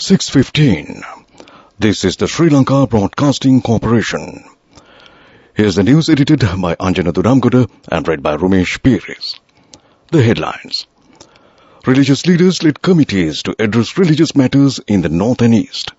6:15. This is the Sri Lanka Broadcasting Corporation. Here's the news edited by Anjana Duramgoda and read by Rumesh Piris. The headlines. Religious leaders led committees to address religious matters in the north and east.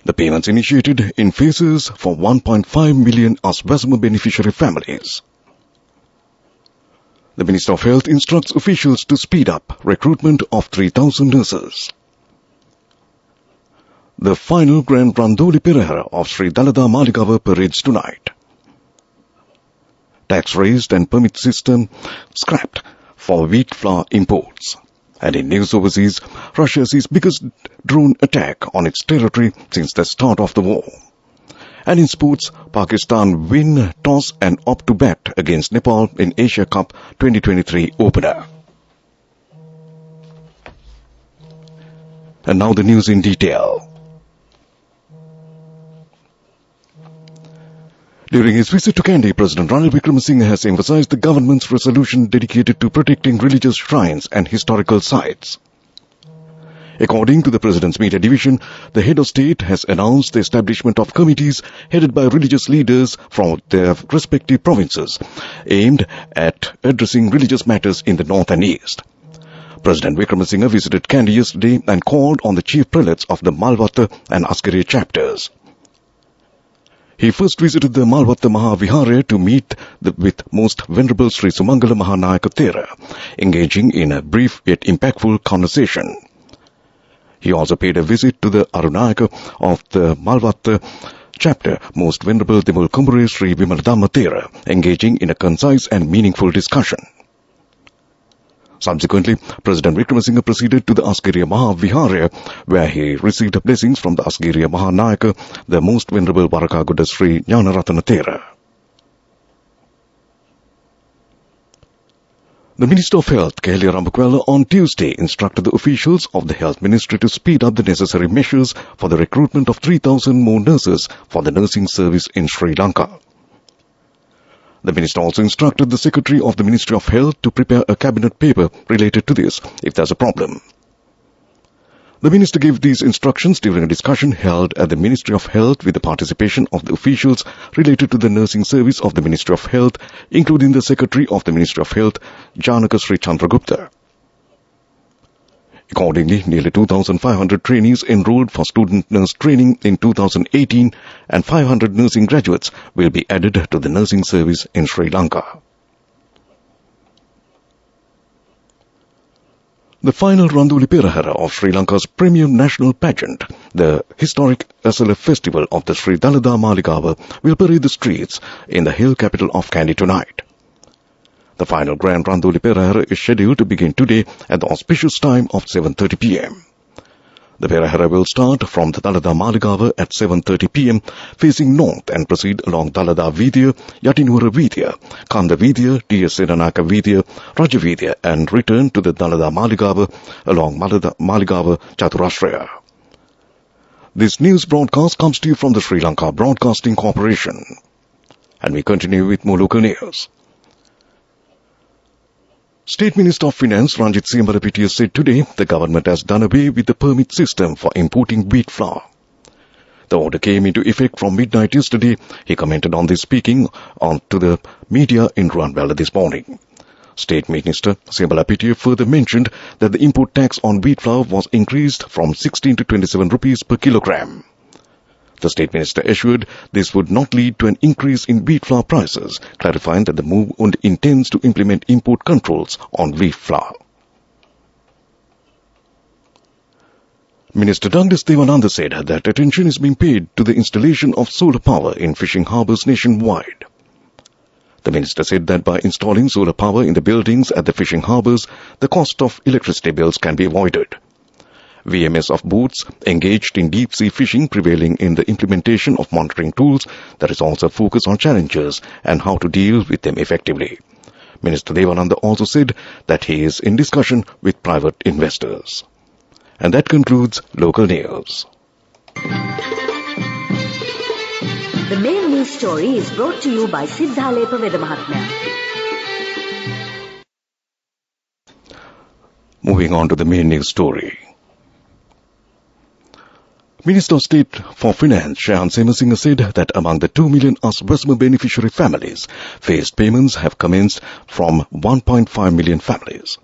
The payments initiated in phases for 1.5 million Aswasama beneficiary families. The Minister of Health instructs officials to speed up recruitment of 3,000 nurses. The final Grand Randoli Perahera of Sri Dalada Maligava parades tonight. Tax raised and permit system scrapped for wheat flour imports. And in news overseas, Russia sees biggest drone attack on its territory since the start of the war. And in sports, Pakistan win toss and opt to bat against Nepal in Asia Cup 2023 opener. And now the news in detail. During his visit to Kandy, President Ranil Wickremesinghe has emphasized the government's resolution dedicated to protecting religious shrines and historical sites. According to the President's Media Division, the head of state has announced the establishment of committees headed by religious leaders from their respective provinces, aimed at addressing religious matters in the north and east. President Wickremesinghe visited Kandy yesterday and called on the chief prelates of the Malvatta and Asgiriya chapters. He first visited the Malvatta Mahavihara to meet with Most Venerable Sri Sumangala Mahanayaka Thera, engaging in a brief yet impactful conversation. He also paid a visit to the Arunayaka of the Malvatta chapter, Most Venerable Dimul Kumbure Sri Vimaladhamma Thera, engaging in a concise and meaningful discussion. Subsequently, President Wickremesinghe proceeded to the Asgiriya Mahavihara, where he received blessings from the Asgiriya Mahanayaka, the Most Venerable Varakaguda Sri Jnanaratana Thera. The Minister of Health, Kehlia Ramakwela, on Tuesday instructed the officials of the Health Ministry to speed up the necessary measures for the recruitment of 3,000 more nurses for the nursing service in Sri Lanka. The minister also instructed the Secretary of the Ministry of Health to prepare a cabinet paper related to this if there's a problem. The minister gave these instructions during a discussion held at the Ministry of Health with the participation of the officials related to the nursing service of the Ministry of Health, including the Secretary of the Ministry of Health, Janaka Sri Chandragupta. Accordingly, nearly 2,500 trainees enrolled for student nurse training in 2018 and 500 nursing graduates will be added to the nursing service in Sri Lanka. The final Randoli Perahera of Sri Lanka's premier national pageant, the historic SLF Festival of the Sri Dalada Maligava, will parade the streets in the hill capital of Kandy tonight. The final Grand Randoli Perahera is scheduled to begin today at the auspicious time of 7:30 p.m. The Perahera will start from the Dalada Maligava at 7:30 p.m. facing north and proceed along Dalada Vidya, Yatinura Vidya, Kanda Vidya, T.S. Sedanaka Vidya, Raja Vidya and return to the Dalada Maligava along Maligava Chaturasraya. This news broadcast comes to you from the Sri Lanka Broadcasting Corporation. And we continue with more local news. State Minister of Finance Ranjit Siambalapitiya said today the government has done away with the permit system for importing wheat flour. The order came into effect from midnight yesterday. He commented on this speaking to the media in Ruanwala this morning. State Minister Siambalapitiya further mentioned that the import tax on wheat flour was increased from 16 to 27 rupees per kilogram. The State Minister assured this would not lead to an increase in wheat flour prices, clarifying that the move only intends to implement import controls on wheat flour. Minister Douglas Devananda said that attention is being paid to the installation of solar power in fishing harbours nationwide. The minister said that by installing solar power in the buildings at the fishing harbours, the cost of electricity bills can be avoided. VMS of boats engaged in deep-sea fishing prevailing in the implementation of monitoring tools. There is also a focus on challenges and how to deal with them effectively. Minister Devananda also said that he is in discussion with private investors. And that concludes local news. The main news story is brought to you by Siddhalepa Veda Mahatmya. Moving on to the main news story. Minister of State for Finance Shahan Singh said that among the 2 million Aswesma beneficiary families, phased payments have commenced from 1.5 million families.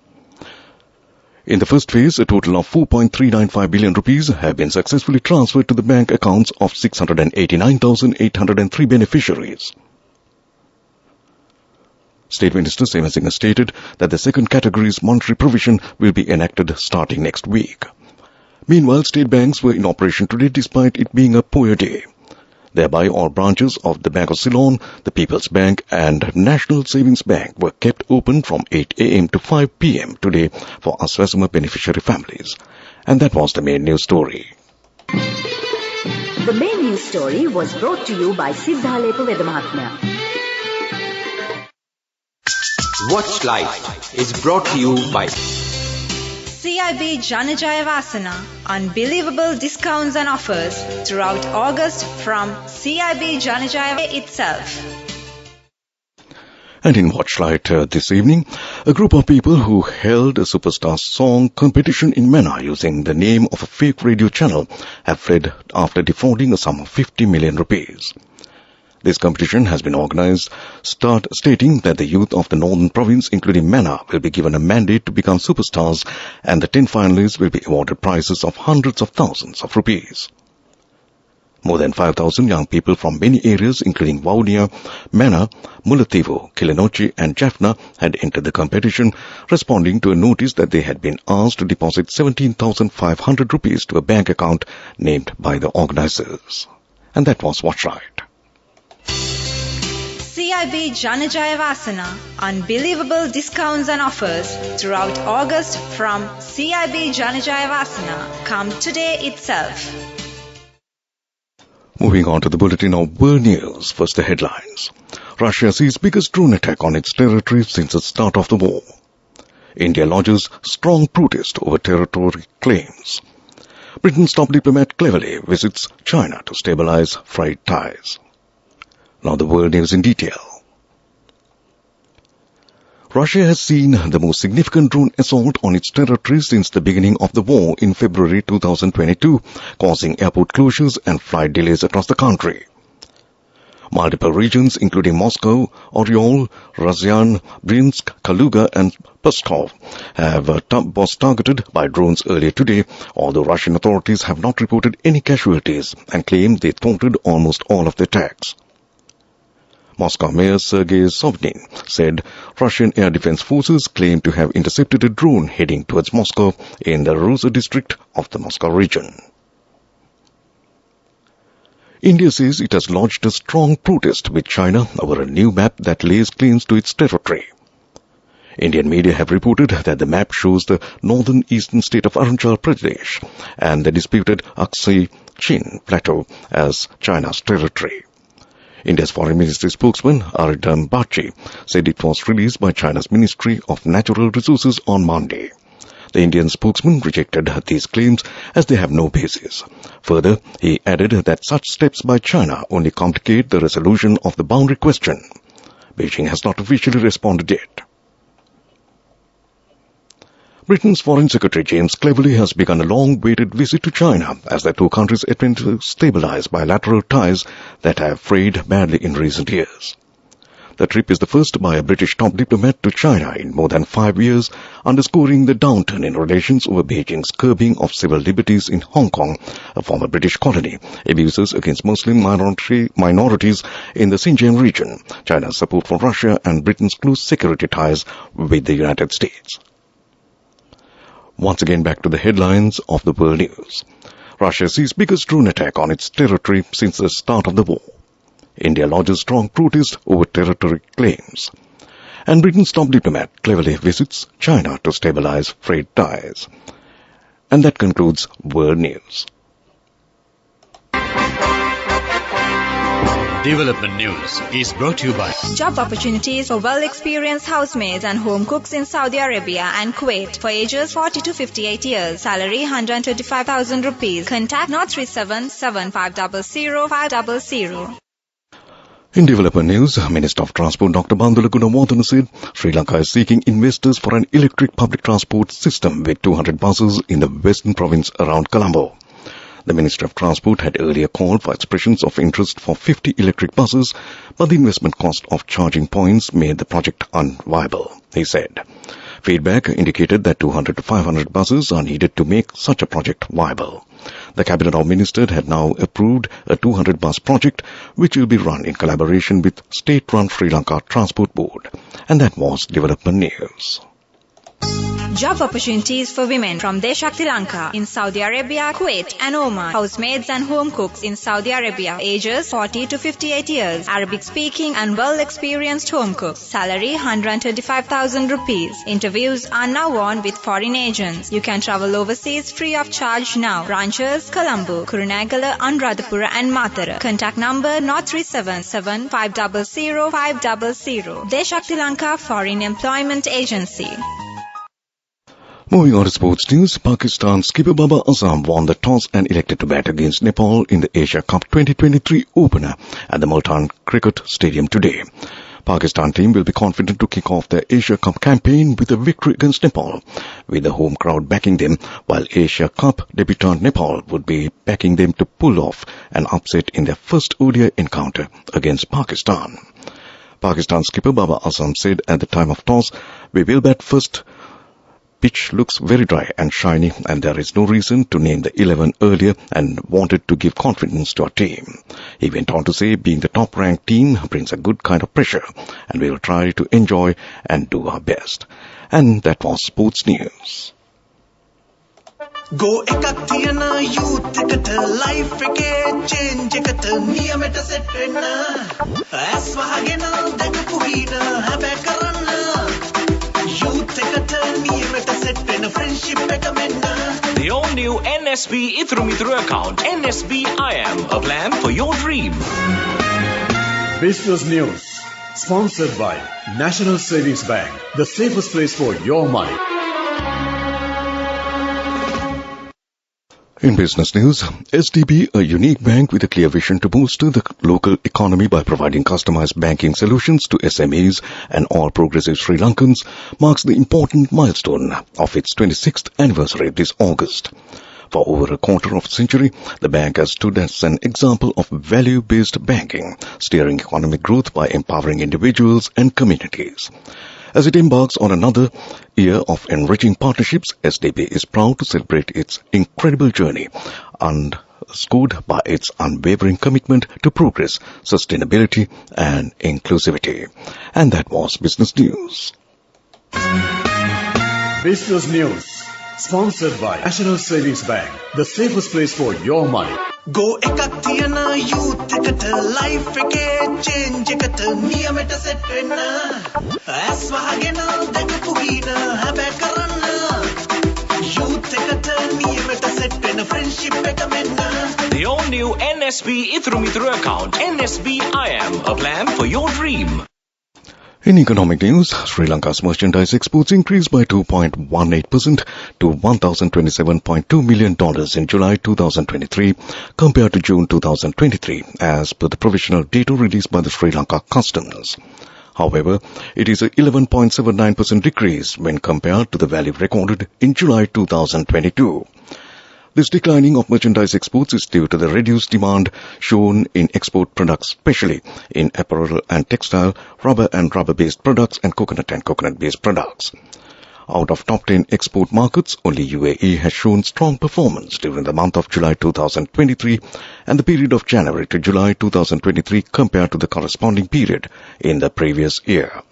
In the first phase, a total of 4.395 billion rupees have been successfully transferred to the bank accounts of 689,803 beneficiaries. State Minister Singh stated that the second category's monetary provision will be enacted starting next week. Meanwhile, state banks were in operation today despite it being a poor day. Thereby, all branches of the Bank of Ceylon, the People's Bank and National Savings Bank were kept open from 8 a.m. to 5 p.m. today for Aswesma beneficiary families. And that was the main news story. The main news story was brought to you by Siddalet Vedamahatmya. Watch Life is brought to you by CIB Janajaya Vasana. Unbelievable discounts and offers throughout August from CIB Janajaya itself. And in Watchlight this evening, a group of people who held a superstar song competition in Mena using the name of a fake radio channel have fled after defrauding a sum of 50 million rupees. This competition has been organized, stating that the youth of the northern province, including Mena, will be given a mandate to become superstars, and the 10 finalists will be awarded prizes of hundreds of thousands of rupees. More than 5,000 young people from many areas, including Vaunia, Mena, Mullaitivu, Kilinochchi and Jaffna, had entered the competition, responding to a notice that they had been asked to deposit 17,500 rupees to a bank account named by the organizers. And that was Watchlight. CIB Janajaya Vasana. Unbelievable discounts and offers throughout August from CIB Janajaya Vasana. Come today itself. Moving on to the bulletin of world news. First, the headlines. Russia sees biggest drone attack on its territory since the start of the war. India lodges strong protest over territory claims. Britain's top diplomat cleverly visits China to stabilize frayed ties. Now the world news in detail. Russia has seen the most significant drone assault on its territory since the beginning of the war in February 2022, causing airport closures and flight delays across the country. Multiple regions, including Moscow, Oryol, Ryazan, Brinsk, Kaluga and Pskov, was targeted by drones earlier today, although Russian authorities have not reported any casualties and claim they thwarted almost all of the attacks. Moscow Mayor Sergei Sobyanin said Russian air defense forces claim to have intercepted a drone heading towards Moscow in the Rosa district of the Moscow region. India says it has lodged a strong protest with China over a new map that lays claims to its territory. Indian media have reported that the map shows the northern eastern state of Arunachal Pradesh and the disputed Aksai Chin Plateau as China's territory. India's Foreign Ministry spokesman Aridam Bagchi said it was released by China's Ministry of Natural Resources on Monday. The Indian spokesman rejected these claims as they have no basis. Further, he added that such steps by China only complicate the resolution of the boundary question. Beijing has not officially responded yet. Britain's Foreign Secretary James Cleverly has begun a long-awaited visit to China as the two countries attempt to stabilize bilateral ties that have frayed badly in recent years. The trip is the first by a British top diplomat to China in more than 5 years, underscoring the downturn in relations over Beijing's curbing of civil liberties in Hong Kong, a former British colony, abuses against Muslim minorities in the Xinjiang region, China's support for Russia and Britain's close security ties with the United States. Once again back to the headlines of the world news. Russia sees biggest drone attack on its territory since the start of the war. India lodges strong protest over territory claims. And Britain's top diplomat cleverly visits China to stabilize frayed ties. And that concludes world news. Development News is brought to you by Job opportunities for well-experienced housemaids and home cooks in Saudi Arabia and Kuwait for ages 40 to 58 years. Salary 125,000 rupees. Contact 037 7500 500. In development news, Minister of Transport Dr. Bandula Gunawardena said Sri Lanka is seeking investors for an electric public transport system with 200 buses in the western province around Colombo. The Ministry of Transport had earlier called for expressions of interest for 50 electric buses, but the investment cost of charging points made the project unviable, he said. Feedback indicated that 200 to 500 buses are needed to make such a project viable. The Cabinet of Ministers had now approved a 200 bus project, which will be run in collaboration with state-run Sri Lanka Transport Board. And that was development news. Job opportunities for women from Deshakti Lanka in Saudi Arabia, Kuwait and Oman. Housemaids and home cooks in Saudi Arabia, ages 40 to 58 years. Arabic speaking and well experienced home cooks. Salary 135,000 rupees. Interviews are now on with foreign agents. You can travel overseas free of charge now. Branches Colombo, Kurunegala, Anuradhapura and Matara. Contact number 0377 500 500. Deshakti Lanka Foreign Employment Agency. Moving on to sports news, Pakistan skipper Babar Azam won the toss and elected to bat against Nepal in the Asia Cup 2023 opener at the Multan Cricket Stadium today. Pakistan team will be confident to kick off their Asia Cup campaign with a victory against Nepal, with the home crowd backing them, while Asia Cup debutant Nepal would be backing them to pull off an upset in their first ODI encounter against Pakistan. Pakistan skipper Babar Azam said at the time of toss, "We will bat first. Pitch looks very dry and shiny, and there is no reason to name the 11 earlier, and wanted to give confidence to our team." He went on to say, "Being the top-ranked team brings a good kind of pressure, and we will try to enjoy and do our best." And that was sports news. Go ekak thiyana youth eකට life එකේ change එකට නියමෙට set වෙන්න ඇස් වහගෙන දැකපු හින හැබැ කරන්න youth එකට නියමෙට set වෙන්න friendship එක මෙන්න. The all-new NSB Ithru account. NSB IM, a plan for your dream. Business News, sponsored by National Savings Bank, the safest place for your money. In business news, SDB, a unique bank with a clear vision to bolster the local economy by providing customized banking solutions to SMEs and all progressive Sri Lankans, marks the important milestone of its 26th anniversary this August. For over a quarter of a century, the bank has stood as an example of value-based banking, steering economic growth by empowering individuals and communities. As it embarks on another year of enriching partnerships, SDB is proud to celebrate its incredible journey, underscored by its unwavering commitment to progress, sustainability and inclusivity. And that was Business News. Business News, sponsored by National Savings Bank, the safest place for your money. Go ekak thiyana youth එකට life එකේ change එකට නියමෙට set වෙන්න ඇස් වහගෙන දැකපු හින හැබැ කරන්න youth එකට නියමෙට set වෙන්න friendship එක මෙන්න. The all-new NSB Ithru account. NSB IM, a plan for your dream. In economic news, Sri Lanka's merchandise exports increased by 2.18% to $1,027.2 million in July 2023 compared to June 2023, as per the provisional data released by the Sri Lanka Customs. However, it is an 11.79% decrease when compared to the value recorded in July 2022. This declining of merchandise exports is due to the reduced demand shown in export products, especially in apparel and textile, rubber and rubber-based products, and coconut-based products. Out of top 10 export markets, only UAE has shown strong performance during the month of July 2023 and the period of January to July 2023 compared to the corresponding period in the previous year.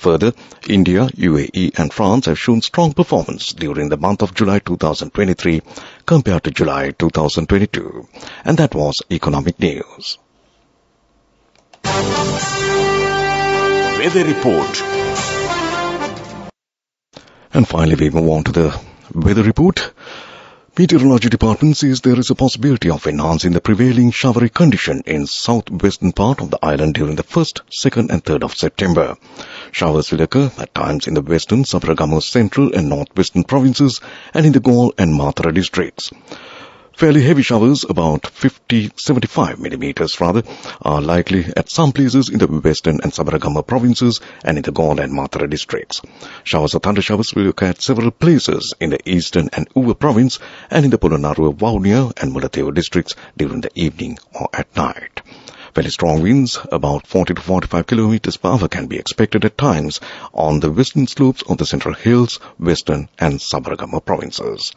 Further, India, UAE and France have shown strong performance during the month of July 2023 compared to July 2022. And that was economic news. Weather report. And finally, we move on to the weather report. Meteorology Department says there is a possibility of enhancing the prevailing showery condition in southwestern part of the island during the 1st, 2nd and 3rd of September. Showers will occur at times in the western, Sabaragamu's central and northwestern provinces and in the Galle and Matara districts. Fairly heavy showers, about 75 millimeters are likely at some places in the western and Sabaragama provinces and in the Galle and Mathura districts. Showers or thunder showers will occur at several places in the eastern and Uva province and in the Polonnaruwa, Vaunia and Mullaitivu districts during the evening or at night. Fairly strong winds, about 40 to 45 kilometers per hour, can be expected at times on the western slopes of the Central Hills, western and Sabaragama provinces.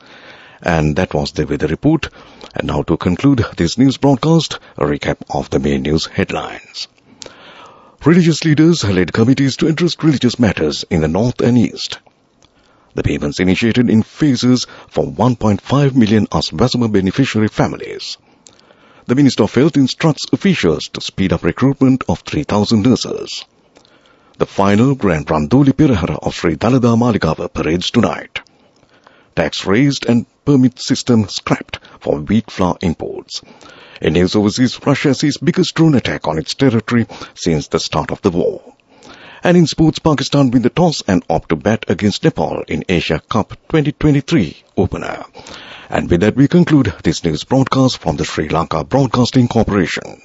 And that was the weather report. And now to conclude this news broadcast, a recap of the main news headlines. Religious leaders led committees to address religious matters in the north and east. The payments initiated in phases for 1.5 million Aswasama beneficiary families. The Minister of Health instructs officials to speed up recruitment of 3,000 nurses. The final Grand Randoli Pirahara of Sri Dalada Maligava parades tonight. Tax raised and permit system scrapped for wheat flour imports. In news overseas, Russia sees biggest drone attack on its territory since the start of the war. And in sports, Pakistan win the toss and opt to bat against Nepal in Asia Cup 2023 opener. And with that, we conclude this news broadcast from the Sri Lanka Broadcasting Corporation.